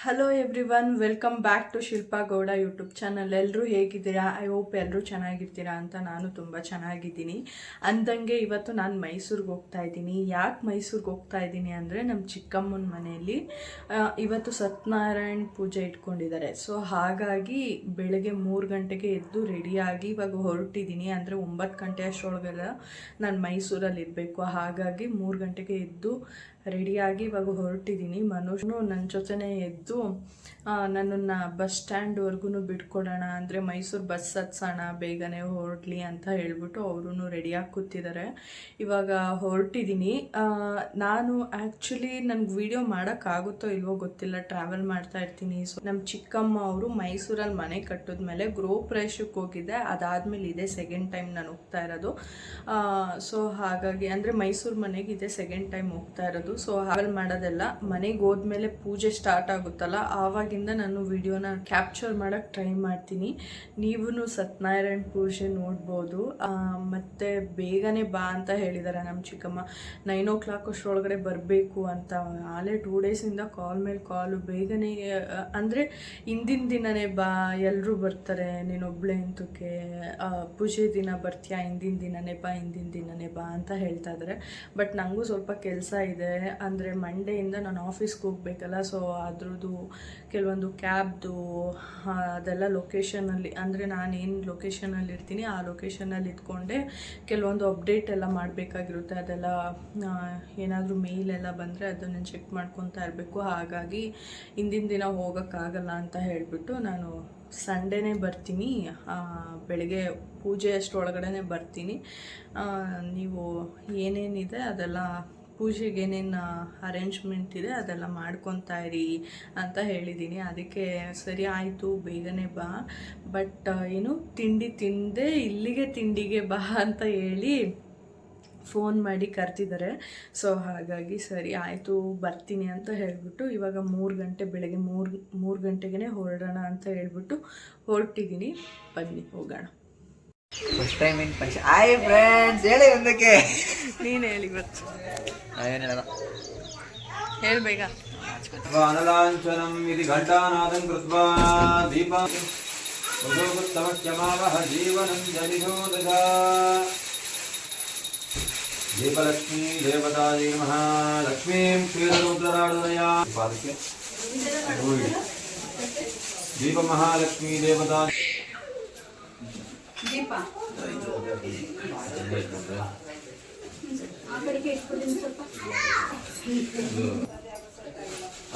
Hello everyone, welcome back to Shilpa Gowda YouTube channel. ಎಲ್ಲರೂ ಹೇಗಿದ್ದೀರಾ? I hope ಎಲ್ಲರೂ ಚೆನ್ನಾಗಿರ್ತೀರಾ ಅಂತ ನಾನು ತುಂಬ ಚೆನ್ನಾಗಿದ್ದೀನಿ. ಅಂದಂಗೆ ಇವತ್ತು ನಾನು ಮೈಸೂರಿಗೆ ಹೋಗ್ತಾ ಇದ್ದೀನಿ. ಯಾಕೆ ಮೈಸೂರಿಗೆ ಹೋಗ್ತಾ ಇದ್ದೀನಿ ಅಂದರೆ ನಮ್ಮ ಚಿಕ್ಕಮ್ಮನ ಮನೆಯಲ್ಲಿ ಇವತ್ತು ಸತ್ಯನಾರಾಯಣ ಪೂಜೆ ಇಟ್ಕೊಂಡಿದ್ದಾರೆ. ಸೊ ಹಾಗಾಗಿ ಬೆಳಗ್ಗೆ 3 ಗಂಟೆಗೆ ಎದ್ದು ರೆಡಿಯಾಗಿ ಇವಾಗ ಹೊರಟಿದ್ದೀನಿ. ಅಂದರೆ 9 ಗಂಟೆ ಅಷ್ಟರೊಳಗೆಲ್ಲ ನಾನು ಮೈಸೂರಲ್ಲಿ ಇರಬೇಕು. ಹಾಗಾಗಿ 3 ಗಂಟೆಗೆ ಎದ್ದು ರೆಡಿಯಾಗಿ ಇವಾಗ ಹೊರಟಿದ್ದೀನಿ. ಮನೋಜ್ನು ನನ್ನ ಜೊತೆನೇ ಎದ್ದು ನನ್ನನ್ನು ಬಸ್ ಸ್ಟ್ಯಾಂಡ್ವರೆಗೂ ಬಿಟ್ಕೊಡೋಣ, ಅಂದರೆ ಮೈಸೂರು ಬಸ್ ಹತ್ಸೋಣ, ಬೇಗನೆ ಹೊರಡ್ಲಿ ಅಂತ ಹೇಳ್ಬಿಟ್ಟು ಅವರು ರೆಡಿಯಾಗಿ ಕೂತಿದ್ದಾರೆ. ಇವಾಗ ಹೊರಟಿದ್ದೀನಿ. ನಾನು ಆ್ಯಕ್ಚುಲಿ ನನಗೆ ವಿಡಿಯೋ ಮಾಡೋಕ್ಕಾಗುತ್ತೋ ಇಲ್ವೋ ಗೊತ್ತಿಲ್ಲ, ಟ್ರಾವೆಲ್ ಮಾಡ್ತಾ ಇರ್ತೀನಿ. ಸೊ ನಮ್ಮ ಚಿಕ್ಕಮ್ಮ ಅವರು ಮೈಸೂರಲ್ಲಿ ಮನೆ ಕಟ್ಟಿದ್ಮೇಲೆ ಗೃಹ ಪ್ರವೇಶಕ್ಕೆ ಹೋಗಿದ್ದೆ. ಅದಾದಮೇಲೆ ಇದೇ ಸೆಕೆಂಡ್ ಟೈಮ್ ನಾನು ಹೋಗ್ತಾ ಇರೋದು. ಸೊ ಹಾಗಾಗಿ ಅಂದರೆ ಮೈಸೂರು ಮನೆಗೆ ಇದೇ ಸೆಕೆಂಡ್ ಟೈಮ್ ಹೋಗ್ತಾ ಇರೋದು. ಸೊ ಟ್ರಾವೆಲ್ ಮಾಡೋದೆಲ್ಲ ಮನೆಗೆ ಹೋದ್ಮೇಲೆ ಪೂಜೆ ಸ್ಟಾರ್ಟ್ ಆಗುತ್ತಲ್ಲ, ಆವಾಗಿಂದ ನಾನು ವಿಡಿಯೋನ ಕ್ಯಾಪ್ಚರ್ ಮಾಡೋಕ್ಕೆ ಟ್ರೈ ಮಾಡ್ತೀನಿ. ನೀವು ಸತ್ಯನಾರಾಯಣ ಪೂಜೆ ನೋಡ್ಬೋದು. ಮತ್ತು ಬೇಗನೆ ಬಾ ಅಂತ ಹೇಳಿದ್ದಾರೆ ನಮ್ಮ ಚಿಕ್ಕಮ್ಮ. 9 ಅಷ್ಟರೊಳಗಡೆ ಬರಬೇಕು ಅಂತ. ಆಲೇ 2 ಡೇಸಿಂದ ಕಾಲ್ ಮೇಲೆ ಕಾಲು. ಬೇಗನೆ ಅಂದರೆ ಹಿಂದಿನ ದಿನವೇ ಬಾ, ಎಲ್ಲರೂ ಬರ್ತಾರೆ, ನೀನೊಬ್ಬಳೇ ಅಂತಕ್ಕೆ ಪೂಜೆ ದಿನ ಬರ್ತೀಯಾ, ಹಿಂದಿನ ದಿನವೇ ಬಾ ಅಂತ ಹೇಳ್ತಾ ಇದ್ದಾರೆ. ಬಟ್ ನನಗೂ ಸ್ವಲ್ಪ ಕೆಲಸ ಇದೆ. ಅಂದರೆ ಮಂಡೆಯಿಂದ ನಾನು ಆಫೀಸ್ಗೆ ಹೋಗ್ಬೇಕಲ್ಲ. ಸೊ ಅದ್ರದ್ದು ಕೆಲವೊಂದು ಕ್ಯಾಬ್ದು ಅದೆಲ್ಲ ಲೊಕೇಶನಲ್ಲಿ, ಅಂದರೆ ನಾನೇನು ಲೊಕೇಶನಲ್ಲಿ ಇರ್ತೀನಿ ಆ ಲೊಕೇಶನಲ್ಲಿ ಇದ್ಕೊಂಡೆ ಕೆಲವೊಂದು ಅಪ್ಡೇಟ್ ಎಲ್ಲ ಮಾಡಬೇಕಾಗಿರುತ್ತೆ. ಅದೆಲ್ಲ ಏನಾದರೂ ಮೇಲ್ ಎಲ್ಲ ಬಂದರೆ ಅದನ್ನು ಚೆಕ್ ಮಾಡ್ಕೊತಾ ಇರಬೇಕು. ಹಾಗಾಗಿ ಹಿಂದಿನ ದಿನ ಹೋಗೋಕ್ಕಾಗಲ್ಲ ಅಂತ ಹೇಳಿಬಿಟ್ಟು ನಾನು ಸಂಡೇನೇ ಬರ್ತೀನಿ. ಬೆಳಗ್ಗೆ ಪೂಜೆ ಅಷ್ಟರೊಳಗಡೆ ಬರ್ತೀನಿ. ನೀವು ಏನೇನಿದೆ ಅದೆಲ್ಲ, ಪೂಜೆಗೆ ಏನೇನು ಅರೇಂಜ್ಮೆಂಟ್ ಇದೆ ಅದೆಲ್ಲ ಮಾಡ್ಕೊತಾ ಇರಿ ಅಂತ ಹೇಳಿದ್ದೀನಿ. ಅದಕ್ಕೆ ಸರಿ ಆಯಿತು ಬೇಗನೆ ಬಾ, ಬಟ್ ಏನು ತಿಂಡಿ ತಿಂದೆ, ಇಲ್ಲಿಗೆ ತಿಂಡಿಗೆ ಬಾ ಅಂತ ಹೇಳಿ ಫೋನ್ ಮಾಡಿ ಕರ್ತಿದ್ದಾರೆ. ಸೊ ಹಾಗಾಗಿ ಸರಿ ಆಯಿತು ಬರ್ತೀನಿ ಅಂತ ಹೇಳಿಬಿಟ್ಟು ಇವಾಗ 3 ಗಂಟೆ, ಬೆಳಗ್ಗೆ 3 ಗಂಟೆಗೆ ಹೊರಡೋಣ ಅಂತ ಹೇಳ್ಬಿಟ್ಟು ಹೊರಟಿದ್ದೀನಿ. ಬನ್ನಿ ಹೋಗೋಣ. First time in function. Hi friends, ಹೇಳಿ ಒಂದಕ್ಕೆ. ನೀನು ಹೇಳಿ ಗೊತ್ತು, ಏನಿಲ್ಲ ಹೇಳ್ಬೇಕ. ಅನಲಾಂಚನಂ ಇತಿ ಘಂಟಾನಾದಂ ಕೃತ್ವಾ ದೀಪಾ ಉದೋಗುತ್ತಮಕ್ಯಮಾವಹ ಜೀವನಂ ಜನಿಧೋದಗ. ದೀಪಲಕ್ಷ್ಮೀ ದೇವತಾಯೈ ನಮಃ. ಲಕ್ಷ್ಮೀಂ ಕ್ಷೀರರುದ್ರರಾಡನಯ ಪಾದಕ್ಕೆ ದೀಪ ಮಹಾಲಕ್ಷ್ಮೀ ದೇವತಾ ದೀಪ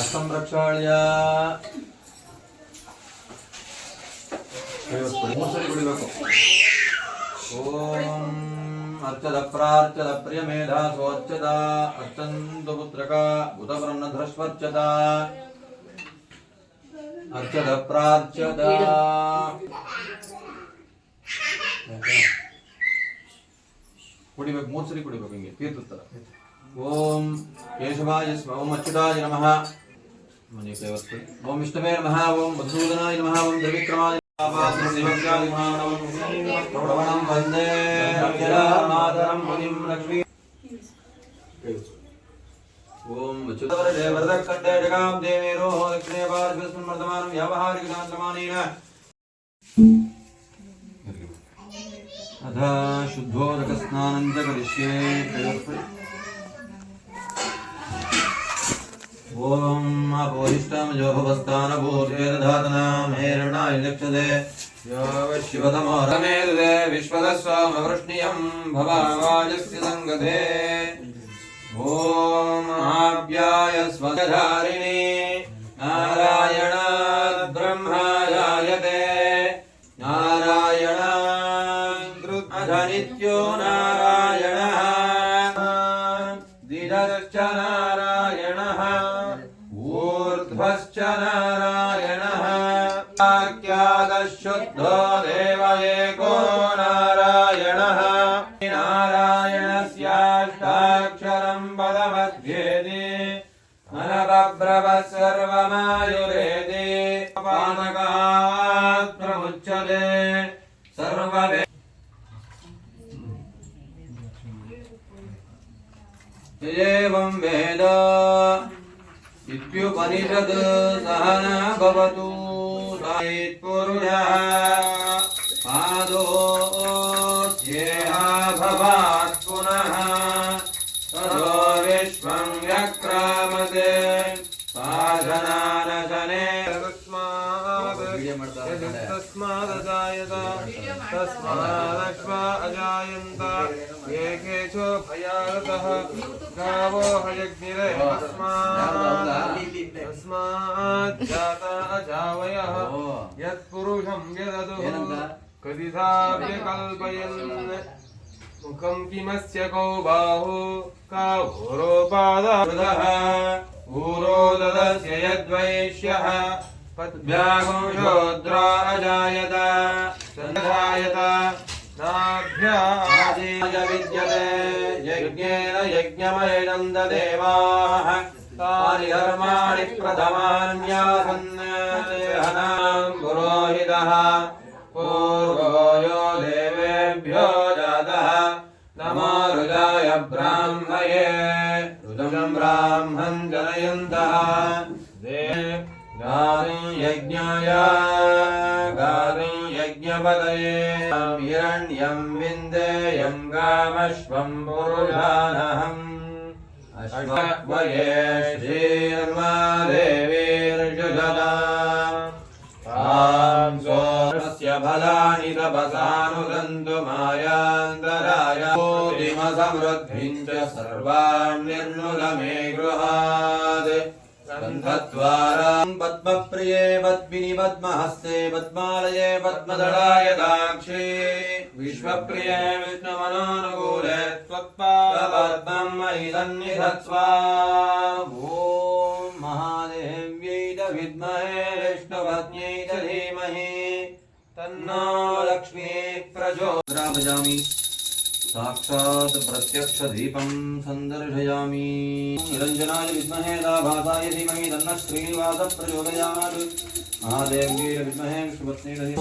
ಅಷ್ಟಂ ರಕ್ಷಾಳ್ಯ. 3 ಸರಿ ಕುಡಿಬೇಕು. ಓಂ ಅರ್ಚದ ಪ್ರಾರ್ಚದ ಪ್ರಿಯ ಮೇಧಾ ಸೋರ್ಚದ ಅರ್ಚಂತು ಪುತ್ರಕ ಭೂತಬ್ರಹ್ಮಧೃಷ್ವರ್ಚದ ಅರ್ಚದ ಪ್ರಾರ್ಚದ. ಕುಡಿಬೇಕು, 3 ಸರಿ ಕುಡಿಬೇಕು, ಹಿಂಗೆ ತೀರ್ಥತ್ತರ. ಓಂ ಕೇಶವಾಯ ಓಂ ಅಚ್ಯುತಾಯ ನಮಃ. ಮನೆ ದೇವತೆ. ಓಂ ವಿಷ್ಣುವೇ ನಮಃ. ಓಂ ಮಧುಸೂದನಾಯ ನಮಃ. ಓಂ ತ್ರಿವಿಕ್ರಮಾಯ ವಂದೇ ಮಾತರಂ ಮುನಿಂ ಲಕ್ಷ್ಮೀ. ಓಂ ಅಚ್ಯುತವರದೇ ವರದಕ್ಕಂಡೆ ಜಗಾಂ ದೇವೇರೋ ದಕ್ಷಿಣೇ ಭಾರತಸ್ಮಿನ್ ವರ್ಧಮಾನಂ ವ್ಯಾವಹಾರಿಕ ಶಾಂತಮಾನೇನ ಅಧ ಶುದ್ಧೋದಕ ಸ್ನಾನಂ ಚ ಕರಿಷ್ಯೇ. ಓಂ ಅಪೋರಿಷ್ಟಂ ಯೋಭವಸ್ಥಾನ ಭೂತೇರಧಾತನಾಂ ಹೇರಣಾಯ ಲಕ್ಷದೆ ಶಿವತಮೋ ರಮೇದೆ ವಿಶ್ವದಸ್ವಾಮ ವೃಷ್ಣಿಯಂ ಭವಾವಾಜಸ್ಯ ಸಂಗತೆ. ಓಂ ಆಭ್ಯಾಯ ಸ್ವಧಾರಿಣಿ ನಾರಾಯಣ ಬ್ರಹ್ಮಯಾಯತೆ. ನಾರಾಯಣ ನಿತ್ಯೋ ನಾರಾಯಣಃ ದಿನಶ್ಚ ನಾರಾಯಣಃ ಊರ್ಧ್ವಶ್ಚ ನಾರಾಯಣಃ ವಾಕ್ಯಾದಶುದ್ಧೋ ದೇವ ಏಕೋ ನಾರಾಯಣಃ. ನಾರಾಯಣಸ್ಯಾಷ್ಟಾಕ್ಷರಂ ಪದಮಧ್ಯೇತಿ ಅನಬಭ್ರವ ಸರ್ವಮಾಯುರೇತಿ. ಪಾನಕಾತ್ ಪ್ರಮುಚ್ಯತೆ ಸರ್ವವೇ. ಏವಂ ವೇದ इत्युपनिषद् सहना भवतु सायित्पुरुषः पादोऽस्येह भवात् पुनः ततो विश्वं व्यक्रामते साधनानशने तस्मादजायत अजायन्त ये केचो भयागतः गावो हयग्निरे तस्मात् जाता अजावयः यत्पुरुषं यददुः कदिधाव्यकल्पयन् मुखं किमस्य कौ बाहु का भूरोपादः ऊरोदस्य यद्वैश्यः पद्भ्यागुंशोद्रा अजायत सञ्जायत नाभ्यादेय विद्यते यज्ञेन यज्ञमयनं देवाः तानि कर्माणि प्रथमान्यासन् हनां पुरोहितः पूर्वो यो देवेभ्यो जातः नमो रुद्राय ब्राह्मये रुद्रं ब्राह्मं जनयन्तः गारुं यज्ञाय गारुं यज्ञपतये हिरण्यं विन्देयं गामश्वं पुरुषानहम् अश्वये श्रीर्मा देवीर्जुषदा तां सोरस्य फलानि तपसानुदन्तु मायान्तराय बोधिमसमृद्धिं च सर्वान् निर्नुल मे गृहात् गन्धद्वारां पद्मप्रिये पद्मिनि पद्महस्ते पद्मालये पद्मदलाय दाक्षे विश्वप्रिये विष्णुमनोनुकूले त्वत्पादपद्मं मयि सन्निधत्स्व ॐ महादेव्यै च विद्महे विष्णुपत्न्यै च धीमहि तन्नो लक्ष्मीः प्रचोदयामि साक्षात् प्रत्यक्ष दीपं संदर्शयामि निरञ्जनाय विद्महे दाभासाय धीमहि तन्नः श्रीनिवासः प्रचोदयात् महादेव्यै विद्महे विष्णुपत्न्यै धीमहि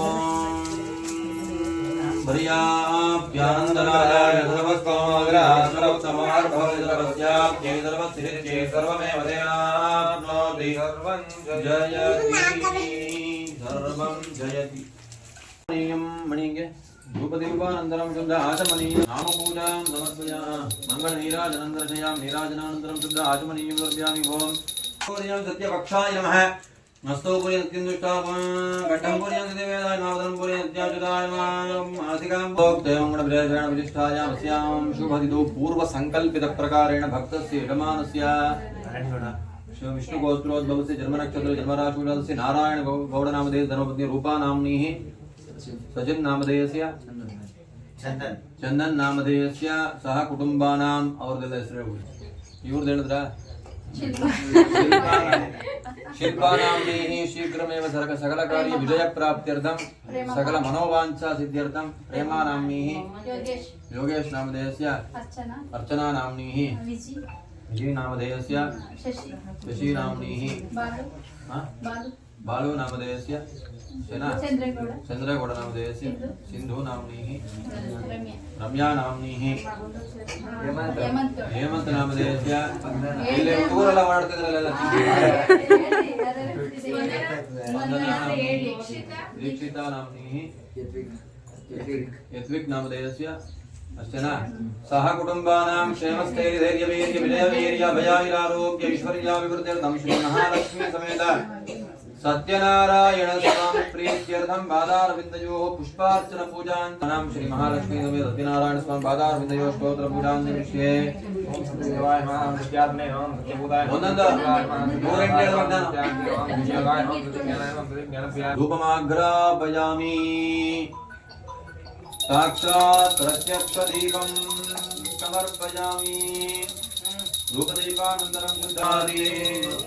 भर्याप्यानन्दनाय सर्वस्कौमाग्रहासर्वोत्तमार्भवस्याप्यै सर्वसिद्ध्यै सर्वमेव देनाप्नोति सर्वं जयति मणिगे धूपदीपानन्तरं शुद्ध आचमनीयं नामपूजां समर्पयामि मङ्गलनीराजनं दर्शयामि नीराजनानन्तरं शुद्ध आचमनीयं समर्पयामि ओम पूर्यं सत्यपक्षाय नमः नस्तो पूर्यं सत्यन्दुष्टापं घट्टं पूर्यं सत्यवेदाय नावदनं पूर्यं सत्याच्युताय मासिकां भोक्तयं गणप्रियेण विशिष्टायां अस्यां शुभदिदो पूर्वसङ्कल्पितप्रकारेण भक्तस्य यजमानस्य विष्णुगोत्रोद्भवस्य जन्मनक्षत्र जन्मराशिस्य नारायण गौडनामधेय धर्मपत्नी रूपानाम्नीः सचिन नामधेयस्य चंदन नामधेयस्य सह कुटुंबानां ಅವ್ರದೆಲ್ಲ ಹೆಸರು ಇವ್ರದ್ದು ಹೇಳಿದ್ರ ಶಿಲ್ಪಾನಾಮ್ನೀ ಶೀಘ್ರಮೇವ ಸಕಲ ಕಾರ್ಯ ವಿಜಯ ಪ್ರಾಪ್ತ್ಯರ್ಥಂ ಸಕಲ ಮನೋವಾಂಛಾ ಸಿದ್ಧ್ಯರ್ಥಂ ಪ್ರೇಮಾನಾಮ್ನೀ ಯೋಗೇಶ್ ನಾಮಧೇಯस्य अर्चना नाम्नीः विजय नामधेयस्य शशि नाम्नीः बालू नामधेयस्य चंद्रगौड़ नामधेयस्य सिंधु नाम्नीः रम्या नाम्नीः हेमंत नामधेयस्य ಇಲ್ಲಿ ಊರೆಲ್ಲ ಮಾಡ್ತಿದ್ರಲ್ಲ दीक्षिता नाम्नीः यत्विक नामधेयस्य अश्चना सह कुटुंबानां क्षेमस्थैर्यधैर्यवीर्य विजयवीर्य भयाविरारोग्य ऐश्वर्याभिवृद्ध्यर्थं श्री महालक्ष्मी समेत सत्यनारायण स्वामी प्रीत्यर्थं पादारविन्दयोः पुष्पार्चन पूजां श्री महालक्ष्मी समेत सत्यनारायण स्वामी पादारविन्दयोः स्तोत्र पूजां विषये ओम देवाय नमः विद्यात्मने नमः सत्यभूताय नमः धूपमाघ्रापयामि साक्षात् प्रत्यक्ष दीपं समर्पयामि धूपदीपानन्तरं शुद्धादि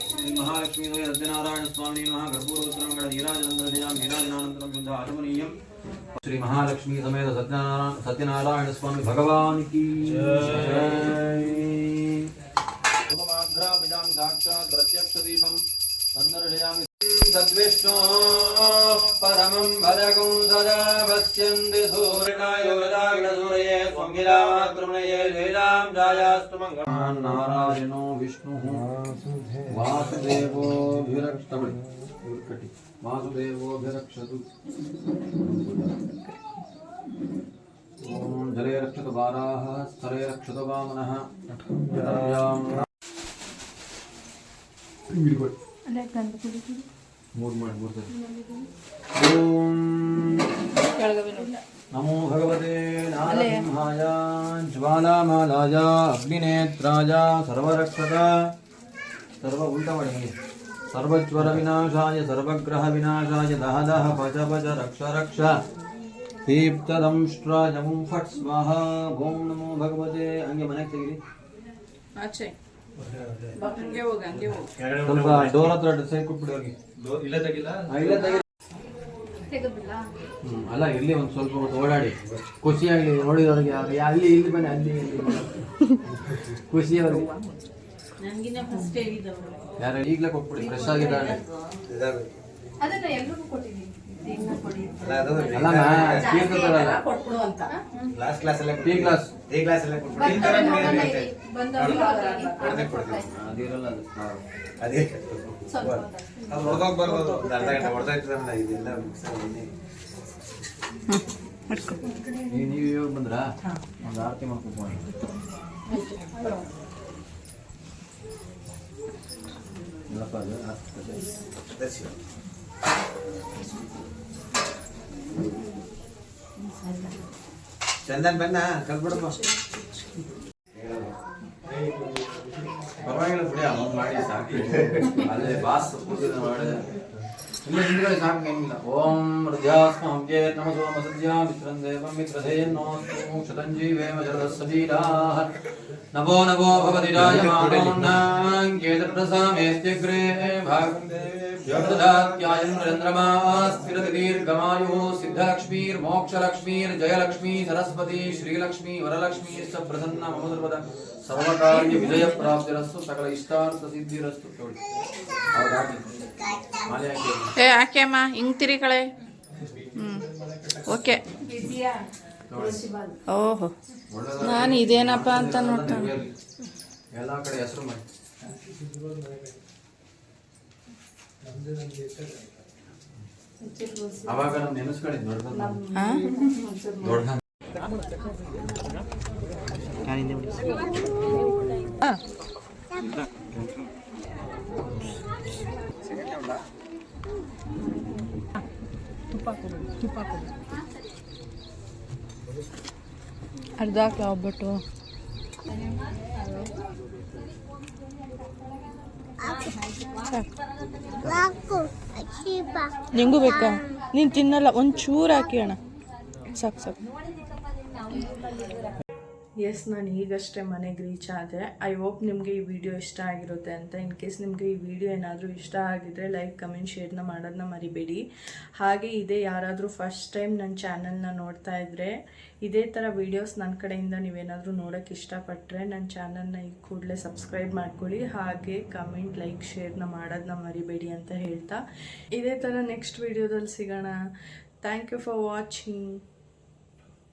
श्री महालक्ष्मी सत्यनारायण स्वामी नमः कर्पूरोत्तरं नीराजनन्दर्शयामि नीराजनानन्तरं शुद्ध आचमनीयं श्री महालक्ष्मी समेत सत्यनारायण स्वामी भगवान की जय। धूपमाघ्रापयामि साक्षात् प्रत्यक्ष दीपं संदर्शयामि तद्विष्णो परमं भजगुं सदा पश्यन्ति सूर्यकायोदाग्रसूरये स्वङ्गिरामातृमणये लीलां जायास्तु मङ्गलं नारायणो विष्णुः वासुदेवोऽभिरक्षतु ॐ जले रक्षतु बालाः स्थले रक्षतु वामनः नमो भगवते नारसिंहाय ज्वालामालाय अग्निनेत्राय सर्वरक्षक सर्व उल्टा पड़ेंगे सर्वज्वर विनाशाय सर्वग्रह विनाशाय दह दह भज भज रक्ष रक्ष दीप्तदंष्ट्राय मुं फट् स्वाहा ओम नमो भगवते हंगे मने ತೆಗಿರಿ ಆಚೆ ಹಂಗೆ ಹೋಗಿ ಸ್ವಲ್ಪ ಡೋರ್ ಹತ್ರ ಸೈಡ್ ಕೊಟ್ಬಿಡಿ ಅವ್ರಿಗೆ ಇಲ್ಲ ತೆಗಿಲ್ಲ ಇಲ್ಲ ತೆಗಿಲ್ಲ ಅಲ್ಲ ಇಲ್ಲಿ ಒಂದು ಸ್ವಲ್ಪ ಹೊತ್ತು ಓಡಾಡಿ ಖುಷಿಯಾಗಿ ನೋಡಿದವ್ರಿಗೆ ಅಲ್ಲಿ ಇಲ್ಲಿ ಬನ್ನಿ ಅಲ್ಲಿ ಖುಷಿ ಅವ್ರಿಗೆ ನನಗಿನ್ನ ಫಸ್ಟ್ ಹೇಳಿದವರು ಯಾರು ಈಗಲೇ ಕೊಟ್ಬಿಡಿ ಫ್ರೆಶ್ ಆಗಿದ್ದಾರೆ ಅದನ್ನ ಎಲ್ಲರಿಗೂ ಕೊಟ್ಟಿದ್ದೀನಿ ಕೊಟ್ಬಿಡು ಅಂತ ಕ್ಲಾಸ್ ಎಲ್ಲ ಟೀ ಕ್ಲಾಸ್ ಎಲ್ಲ ಅದಿರಲ್ಲ ಅದೇ ಅದು ಹೊಡೆದೋಗಿ ಬರ್ಬೋದು ಒಂದು ಅರ್ಧ ಗಂಟೆ ಹೊಡೆದೋಗ್ತದಲ್ಲ ಇದೆಲ್ಲ ಮಿಕ್ಸ್ ನೀವು ಇವಾಗ ಬಂದ್ರಾ ಒಂದು ಆರತಿ ಮಾಡ್ಕೊಂಡು ಇಲ್ಲಪ್ಪ ಅದು ಚಂದನ್ ಬೆನ್ನ ಕಲ್ಬಿಡಪ್ಪ ಪರವಾಗಿಲ್ಲ ಬಿಡಿ ಅಮೌಂಟ್ ಮಾಡಿ ಸಾಕಿ ಅಲ್ಲೇ ಬಾಸ್ ಕೂತಿದ್ರೆ ಮಾಡಿದೆ ಇಲ್ಲ ಹಿಂದ್ಗಡೆ ಸಾಕು ಏನಿಲ್ಲ ಓಂ ಹೃದಯಾಸ್ಮಹಂಗೆ ನಮಸೋ ಮಸದ್ಯ ಮಿತ್ರಂ ದೇವಂ ಮಿತ್ರಧೇನ್ನೋಸ್ತು ಶತಂಜೀವೇಮ ಜರದಸ್ಸದೀರಾಃ ನಭೋ ನಭೋ ಭವತಿ ರಾಜಮಾನೋನ್ನಂಗೇತಪ್ರಸಾಮೇತ್ಯಗ್ರೇ ಭಾಗಂ ದೇವೇಭ್ಯೋದಧಾತ್ಯಾಯಂ ನರೇಂದ್ರಮಾ ಸ್ಥಿರತಿ ದೀರ್ಘಮಾಯುಃ ಸಿದ್ಧಲಕ್ಷ್ಮೀರ್ಮೋಕ್ಷಲಕ್ಷ್ಮೀರ್ಜಯಲಕ್ಷ್ಮೀ ಸರಸ್ವತಿ ಶ್ರೀಲಕ್ಷ್ಮೀ ವರಲಕ್ಷ್ಮೀ ಸ ಪ್ರಸನ್ನ ಮಮ ಸರ್ವದ ಸರ್ವಕಾರ್ಯ ವಿಜಯ ಪ್ರಾಪ್ತಿರಸ್ತು ಸಕಲ ಇಷ್ಟಾರ್ಥ ಸಿದ್ಧಿರಸ್ತು ನೋಡಿ ಹೌದಾಗಿ ಮಾಲೆ ಹಾಕಿ ಏ ಯಾಕೆ ಅಮ್ಮ ಹಿಂಗ್ ತಿರಿಕಳೆ ಓಕೆ ಓಹೋ ನಾನು ಇದೇನಪ್ಪ ಅಂತ ನೋಡ್ತಾನೆ ಎಲ್ಲ ಕಡೆ ಹೆಸರು ಮಾಡಿ ಅವಾಗ ನಾನು ನೆನೆಸ್ಕೊಂಡಿದ್ದು ದೊಡ್ಡ ಅರ್ಧ ಹೋಗ್ಬಿಟ್ಟು ನಿಂಗೂ ಬೇಕಾ ನೀನು ತಿನ್ನಲ್ಲ ಒಂಚೂರು ಹಾಕಿ ಅಣ್ಣ ಸಾಕು ಸಾಕು ಎಸ್ ನಾನು ಈಗಷ್ಟೇ ಮನೆಗೆ ರೀಚ್ ಆದೆ ಐ ಹೋಪ್ ನಿಮಗೆ ಈ ವಿಡಿಯೋ ಇಷ್ಟ ಆಗಿರುತ್ತೆ ಅಂತ ಇನ್ ಕೇಸ್ ನಿಮಗೆ ಈ ವಿಡಿಯೋ ಏನಾದರೂ ಇಷ್ಟ ಆಗಿದ್ರೆ ಲೈಕ್ ಕಮೆಂಟ್ ಶೇರ್ನ ಮಾಡೋದನ್ನ ಮರಿಬೇಡಿ ಹಾಗೆ ಇದೇ ಯಾರಾದರೂ ಫಸ್ಟ್ ಟೈಮ್ ನನ್ನ ಚಾನಲ್ನ ನೋಡ್ತಾ ಇದ್ದರೆ ಇದೇ ಥರ ವೀಡಿಯೋಸ್ ನನ್ನ ಕಡೆಯಿಂದ ನೀವೇನಾದರೂ ನೋಡೋಕ್ಕೆ ಇಷ್ಟಪಟ್ಟರೆ ನನ್ನ ಚಾನಲ್ನ ಈ ಕೂಡಲೇ ಸಬ್ಸ್ಕ್ರೈಬ್ ಮಾಡ್ಕೊಳ್ಳಿ ಹಾಗೆ ಕಮೆಂಟ್ ಲೈಕ್ ಶೇರ್ನ ಮಾಡೋದನ್ನ ಮರಿಬೇಡಿ ಅಂತ ಹೇಳ್ತಾ ಇದೇ ಥರ ನೆಕ್ಸ್ಟ್ ವೀಡಿಯೋದಲ್ಲಿ ಸಿಗೋಣ ಥ್ಯಾಂಕ್ ಯು ಫಾರ್ ವಾಚಿಂಗ್